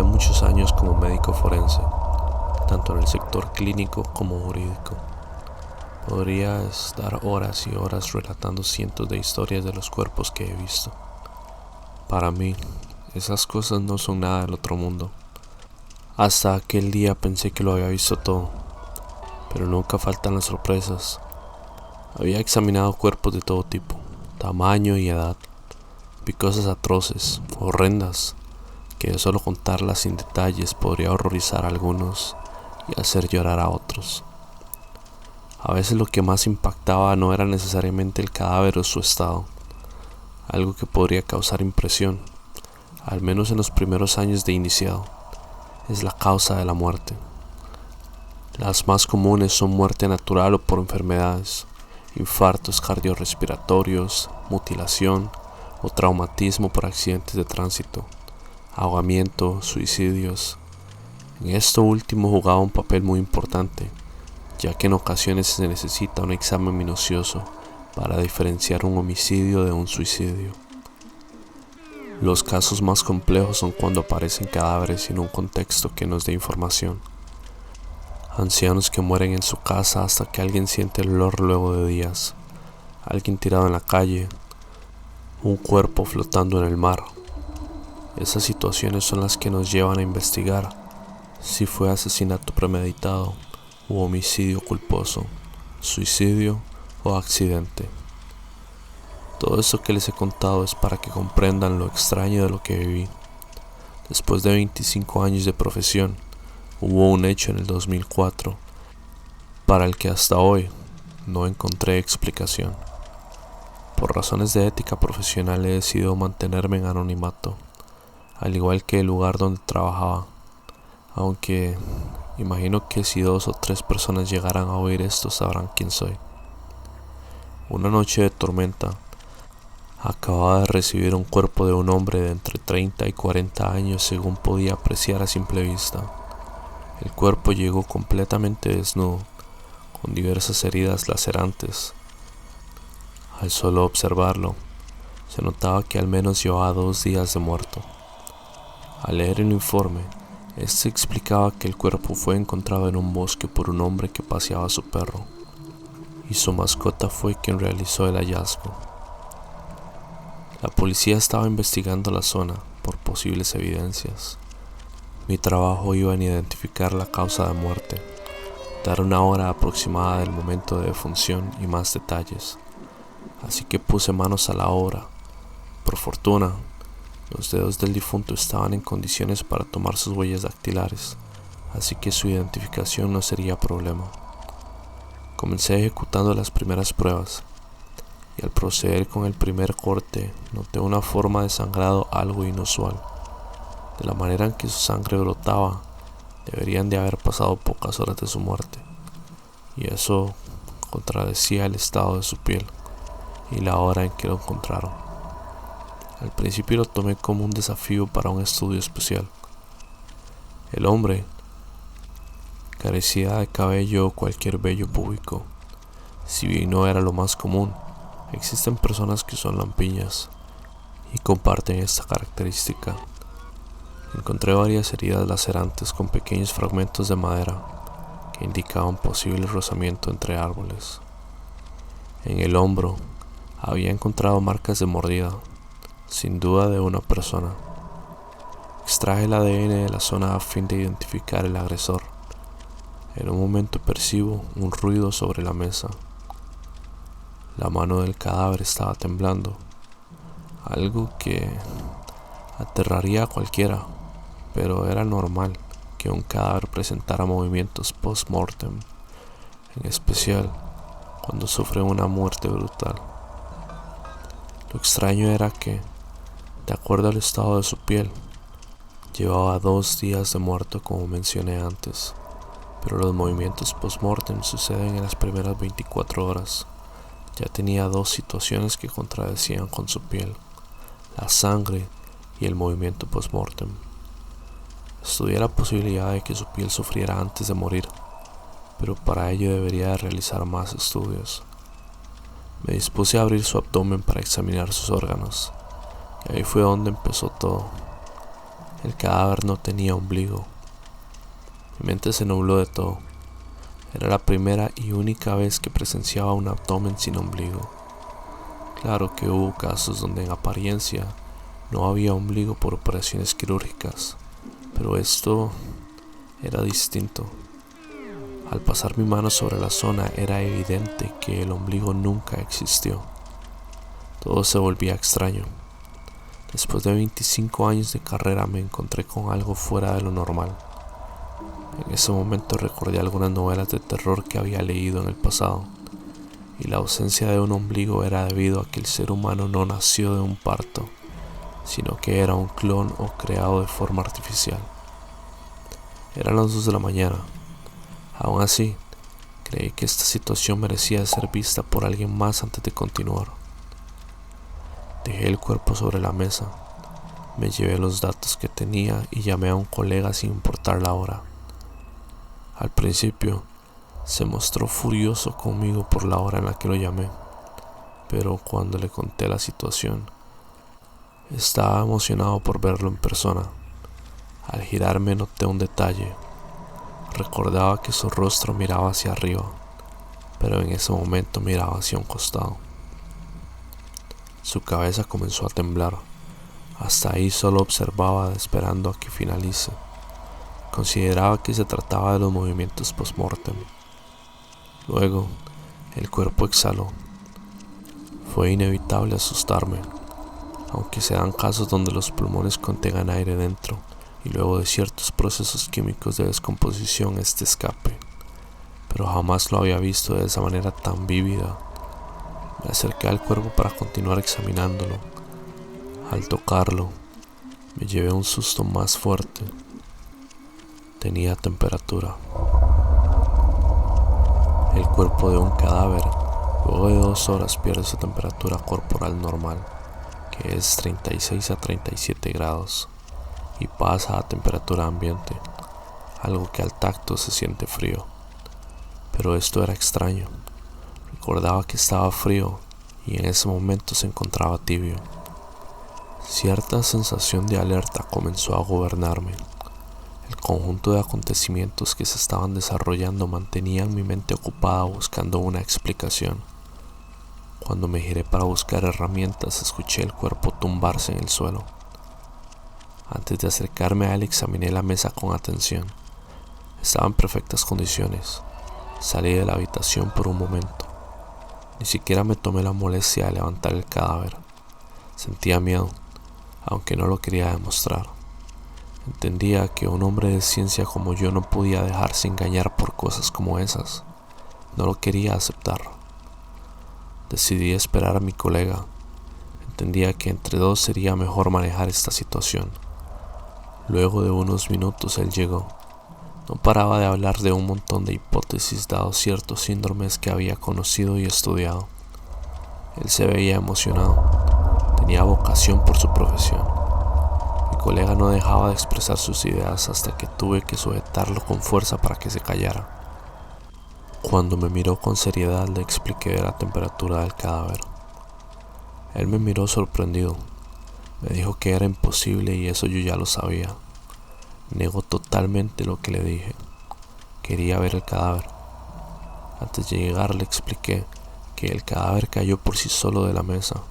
Trabajé muchos años como médico forense, tanto en el sector clínico como jurídico. Podría estar horas y horas relatando cientos de historias de los cuerpos que he visto. Para mí, esas cosas no son nada del otro mundo. Hasta aquel día pensé que lo había visto todo, pero nunca faltan las sorpresas. Había examinado cuerpos de todo tipo, tamaño y edad. Vi cosas atroces, horrendas, que de solo contarlas sin detalles podría horrorizar a algunos y hacer llorar a otros. A veces lo que más impactaba no era necesariamente el cadáver o su estado, algo que podría causar impresión, al menos en los primeros años de iniciado, es la causa de la muerte. Las más comunes son muerte natural o por enfermedades, infartos cardiorrespiratorios, mutilación o traumatismo por accidentes de tránsito, ahogamiento, suicidios. En esto último jugaba un papel muy importante, ya que en ocasiones se necesita un examen minucioso para diferenciar un homicidio de un suicidio. Los casos más complejos son cuando aparecen cadáveres sin un contexto que nos dé información. Ancianos que mueren en su casa hasta que alguien siente el olor luego de días, alguien tirado en la calle, un cuerpo flotando en el mar. Esas situaciones son las que nos llevan a investigar si fue asesinato premeditado u homicidio culposo, suicidio o accidente. Todo eso que les he contado es para que comprendan lo extraño de lo que viví. Después de 25 años de profesión, hubo un hecho en el 2004 para el que hasta hoy no encontré explicación. Por razones de ética profesional he decidido mantenerme en anonimato, al igual que el lugar donde trabajaba, aunque imagino que si 2 o 3 personas llegaran a oír esto sabrán quién soy. Una noche de tormenta, acababa de recibir un cuerpo de un hombre de entre 30 y 40 años según podía apreciar a simple vista. El cuerpo llegó completamente desnudo, con diversas heridas lacerantes. Al solo observarlo, se notaba que al menos llevaba 2 días de muerto. Al leer el informe, este explicaba que el cuerpo fue encontrado en un bosque por un hombre que paseaba a su perro, y su mascota fue quien realizó el hallazgo. La policía estaba investigando la zona por posibles evidencias. Mi trabajo iba en identificar la causa de muerte, dar una hora aproximada del momento de defunción y más detalles. Así que puse manos a la obra. Por fortuna, los dedos del difunto estaban en condiciones para tomar sus huellas dactilares, así que su identificación no sería problema. Comencé ejecutando las primeras pruebas, y al proceder con el primer corte noté una forma de sangrado algo inusual. De la manera en que su sangre brotaba, deberían de haber pasado pocas horas de su muerte, y eso contradecía el estado de su piel y la hora en que lo encontraron. Al principio lo tomé como un desafío para un estudio especial. El hombre carecía de cabello o cualquier vello púbico. Si bien no era lo más común, existen personas que son lampiñas y comparten esta característica. Encontré varias heridas lacerantes con pequeños fragmentos de madera que indicaban posible rozamiento entre árboles. En el hombro había encontrado marcas de mordida, sin duda de una persona. Extraje el ADN de la zona a fin de identificar el agresor. En un momento percibo un ruido sobre la mesa. La mano del cadáver estaba temblando, algo que aterraría a cualquiera, pero era normal que un cadáver presentara movimientos post-mortem, en especial cuando sufre una muerte brutal. Lo extraño era que, de acuerdo al estado de su piel, llevaba 2 días de muerto como mencioné antes, pero los movimientos post-mortem suceden en las primeras 24 horas. Ya tenía 2 situaciones que contradecían con su piel, la sangre y el movimiento post-mortem. Estudié la posibilidad de que su piel sufriera antes de morir, pero para ello debería de realizar más estudios. Me dispuse a abrir su abdomen para examinar sus órganos, y ahí fue donde empezó todo. El cadáver no tenía ombligo. Mi mente se nubló de todo. Era la primera y única vez que presenciaba un abdomen sin ombligo. Claro que hubo casos donde en apariencia no había ombligo por operaciones quirúrgicas, pero esto era distinto. Al pasar mi mano sobre la zona era evidente que el ombligo nunca existió. Todo se volvía extraño. Después de 25 años de carrera me encontré con algo fuera de lo normal. En ese momento recordé algunas novelas de terror que había leído en el pasado, y la ausencia de un ombligo era debido a que el ser humano no nació de un parto, sino que era un clon o creado de forma artificial. Eran las 2 de la mañana. Aún así, creí que esta situación merecía ser vista por alguien más antes de continuar. Dejé el cuerpo sobre la mesa, me llevé los datos que tenía y llamé a un colega sin importar la hora. Al principio, se mostró furioso conmigo por la hora en la que lo llamé, pero cuando le conté la situación, estaba emocionado por verlo en persona. Al girarme noté un detalle. Recordaba que su rostro miraba hacia arriba, pero en ese momento miraba hacia un costado. Su cabeza comenzó a temblar. Hasta ahí solo observaba esperando a que finalice. Consideraba que se trataba de los movimientos post-mortem. Luego, el cuerpo exhaló. Fue inevitable asustarme, aunque se dan casos donde los pulmones contengan aire dentro y luego de ciertos procesos químicos de descomposición este escape, pero jamás lo había visto de esa manera tan vívida. Me acerqué al cuerpo para continuar examinándolo. Al tocarlo, me llevé un susto más fuerte. Tenía temperatura. El cuerpo de un cadáver, luego de 2 horas, pierde su temperatura corporal normal, que es 36 a 37 grados, y pasa a temperatura ambiente, algo que al tacto se siente frío. Pero esto era extraño. Recordaba que estaba frío y en ese momento se encontraba tibio. Cierta sensación de alerta comenzó a gobernarme. El conjunto de acontecimientos que se estaban desarrollando mantenían mi mente ocupada buscando una explicación. Cuando me giré para buscar herramientas, escuché el cuerpo tumbarse en el suelo. Antes de acercarme a él, examiné la mesa con atención. Estaba en perfectas condiciones. Salí de la habitación por un momento. Ni siquiera me tomé la molestia de levantar el cadáver. Sentía miedo, aunque no lo quería demostrar. Entendía que un hombre de ciencia como yo no podía dejarse engañar por cosas como esas. No lo quería aceptar. Decidí esperar a mi colega. Entendía que entre dos sería mejor manejar esta situación. Luego de unos minutos él llegó. No paraba de hablar de un montón de hipótesis dados ciertos síndromes que había conocido y estudiado. Él se veía emocionado. Tenía vocación por su profesión. Mi colega no dejaba de expresar sus ideas hasta que tuve que sujetarlo con fuerza para que se callara. Cuando me miró con seriedad le expliqué de la temperatura del cadáver. Él me miró sorprendido. Me dijo que era imposible y eso yo ya lo sabía. Negó totalmente lo que le dije. Quería ver el cadáver. Antes de llegar le expliqué que el cadáver cayó por sí solo de la mesa,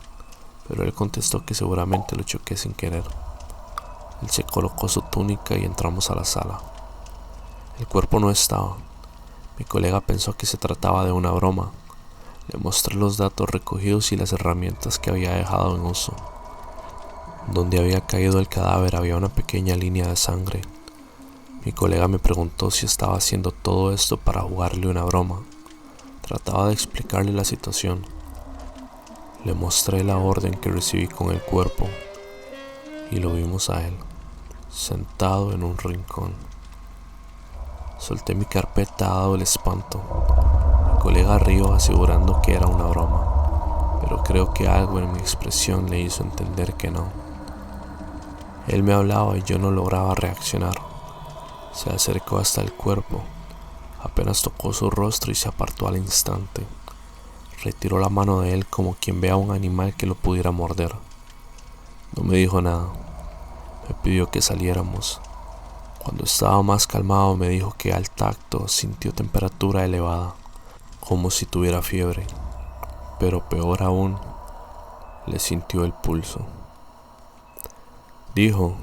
pero él contestó que seguramente lo choqué sin querer. Él se colocó su túnica y entramos a la sala. El cuerpo no estaba. Mi colega pensó que se trataba de una broma. Le mostré los datos recogidos y las herramientas que había dejado en uso. Donde había caído el cadáver había una pequeña línea de sangre. Mi colega me preguntó si estaba haciendo todo esto para jugarle una broma. Trataba de explicarle la situación. Le mostré la orden que recibí con el cuerpo y lo vimos a él, sentado en un rincón. Solté mi carpeta dado el espanto. Mi colega rió asegurando que era una broma, pero creo que algo en mi expresión le hizo entender que no. Él me hablaba y yo no lograba reaccionar. Se acercó hasta el cuerpo. Apenas tocó su rostro y se apartó al instante. Retiró la mano de él como quien ve a un animal que lo pudiera morder. No me dijo nada. Me pidió que saliéramos. Cuando estaba más calmado me dijo que al tacto sintió temperatura elevada, como si tuviera fiebre, pero peor aún, le sintió el pulso. Dijo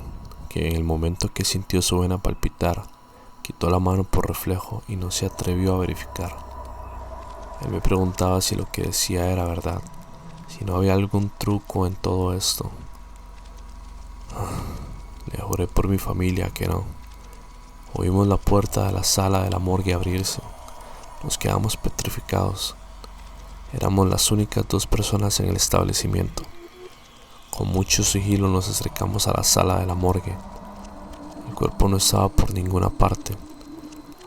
que en el momento que sintió su vena palpitar, quitó la mano por reflejo y no se atrevió a verificar. Él me preguntaba si lo que decía era verdad, si no había algún truco en todo esto. Le juré por mi familia que no. Oímos la puerta de la sala de la morgue abrirse. Nos quedamos petrificados. Éramos las únicas 2 personas en el establecimiento. Con mucho sigilo nos acercamos a la sala de la morgue. El cuerpo no estaba por ninguna parte.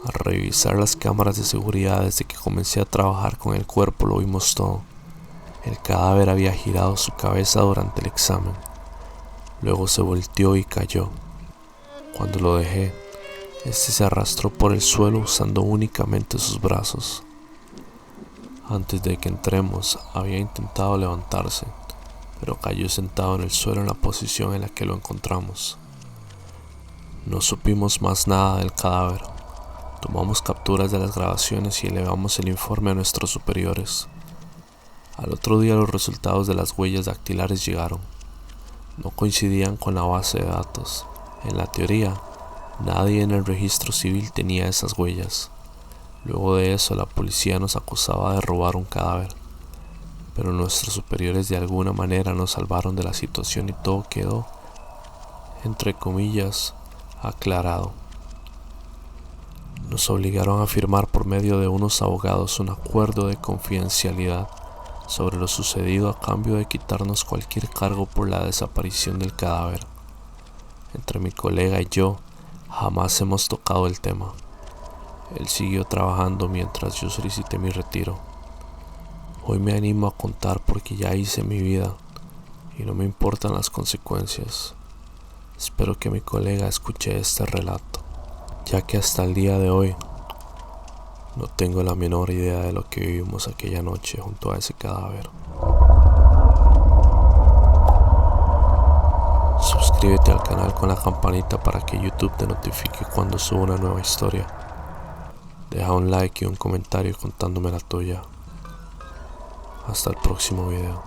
Al revisar las cámaras de seguridad desde que comencé a trabajar con el cuerpo lo vimos todo. El cadáver había girado su cabeza durante el examen. Luego se volteó y cayó. Cuando lo dejé, este se arrastró por el suelo usando únicamente sus brazos. Antes de que entremos, había intentado levantarse, pero cayó sentado en el suelo en la posición en la que lo encontramos. No supimos más nada del cadáver. Tomamos capturas de las grabaciones y elevamos el informe a nuestros superiores. Al otro día los resultados de las huellas dactilares llegaron. No coincidían con la base de datos. En la teoría, nadie en el registro civil tenía esas huellas. Luego de eso, la policía nos acusaba de robar un cadáver. Pero nuestros superiores de alguna manera nos salvaron de la situación y todo quedó, entre comillas, aclarado. Nos obligaron a firmar por medio de unos abogados un acuerdo de confidencialidad sobre lo sucedido a cambio de quitarnos cualquier cargo por la desaparición del cadáver. Entre mi colega y yo jamás hemos tocado el tema. Él siguió trabajando mientras yo solicité mi retiro. Hoy me animo a contar porque ya hice mi vida y no me importan las consecuencias. Espero que mi colega escuche este relato, ya que hasta el día de hoy no tengo la menor idea de lo que vivimos aquella noche junto a ese cadáver. Suscríbete al canal con la campanita para que YouTube te notifique cuando suba una nueva historia. Deja un like y un comentario contándome la tuya. Hasta el próximo video.